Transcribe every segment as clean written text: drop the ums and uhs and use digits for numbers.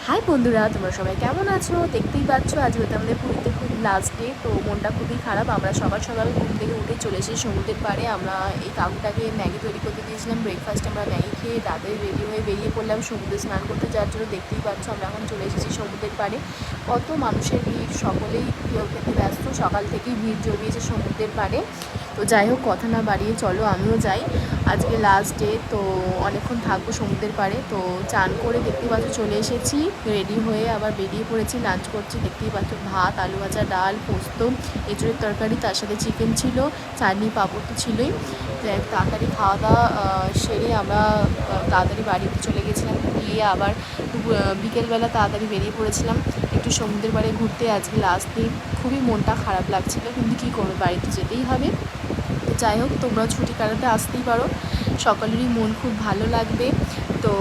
High বন্ধুরা, তোমরা সবাই কেমন আছো? দেখতেই পাচ্ছ আজ হতে আমাদের পুরীতে খুব লাস্ট ডে, তো মনটা খুবই খারাপ। আমরা সকাল সকাল ঘুম থেকে উঠে চলে এসেছি সমুদ্রের পাড়ে। আমরা এই কাকুটাকে ম্যাগি তৈরি করতে দিয়েছিলাম ব্রেকফাস্ট। আমরা ম্যাগি খেয়ে তাড়াতাড়ি রেডি হয়ে বেরিয়ে পড়লাম সমুদ্রে স্নান করতে যাওয়ার জন্য। দেখতেই পাচ্ছ আমরা এখন চলে এসেছি সমুদ্রের পাড়ে। কত মানুষের ভিড়, সকলেই কেউ খেতে ব্যস্ত, সকাল থেকেই ভিড় জমিয়েছে সমুদ্রের পাড়ে। তো যাই হোক, কথা না বাড়িয়ে চলো আমিও যাই। আজকে লাস্ট ডে, তো অনেকক্ষণ থাকবো সমুদ্রের পাড়ে। তো চান করে দেখতেই পাচ্ছ চলে এসেছি, রেডি হয়ে আবার বেরিয়ে পড়েছি। লাঞ্চ করছি, দেখতেই পাচ্ছ ভাত, আলু ভাজা, ডাল, পোস্ত, এঁচুড়ের তরকারি, তার সাথে চিকেন ছিল, চাটনি, পাঁপড় তো ছিলই। তাড়াতাড়ি খাওয়া দাওয়া সেরে আমরা তাড়াতাড়ি বাড়িতে চলে গেছিলাম। গিয়ে আবার বিকেলবেলা তাড়াতাড়ি বেরিয়ে পড়েছিলাম একটু সমুদ্রের পাড়ে ঘুরতে। আজকে লাস্ট দিন, খুবই মনটা খারাপ লাগছিল, কিন্তু কী করবো, বাড়িতে যেতেই হবে। তো যাই হোক, তোমরাও ছুটি কাটাতে আসতেই পারো, সকলেরই মন খুব ভালো লাগবে। তো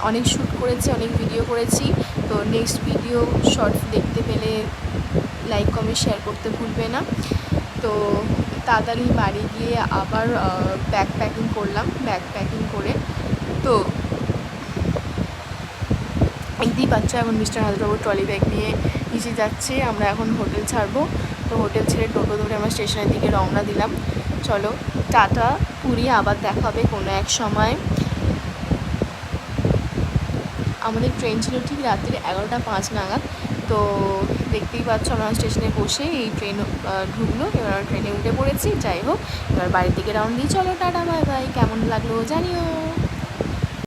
অনেক শ্যুট করেছি, অনেক ভিডিও করেছি। তো নেক্সট ভিডিও শর্টস দেখতে পেলে লাইক কমেন্ট শেয়ার করতে ভুলবে না। তো তাড়াতাড়ি বাড়ি গিয়ে আবার ব্যাগ প্যাকিং করলাম। ব্যাগ প্যাকিং করে তো দেখতেই পাচ্ছ এখন মিস্টার হাজবাবু ট্রলি ব্যাগ নিয়ে নিচে যাচ্ছে। আমরা এখন হোটেল ছাড়বো। তো হোটেল ছেড়ে টোটো ধরে আমরা স্টেশনের দিকে রওনা দিলাম। চলো টাটা, পুরী আবার দেখা হবে কোনো এক সময়। আমাদের ট্রেন ছিল ঠিক রাত্রি 11টা 05 নাগাদ। তো দেখতেই পাচ্ছ আমরা স্টেশনে বসে এই ট্রেন ঢুকলো, এবার ট্রেনে উঠে পড়েছি। যাই হোক, এবার বাড়ির দিকে রওনা দিই। চলো টাটা, বাই বাই। কেমন লাগলো জানিও।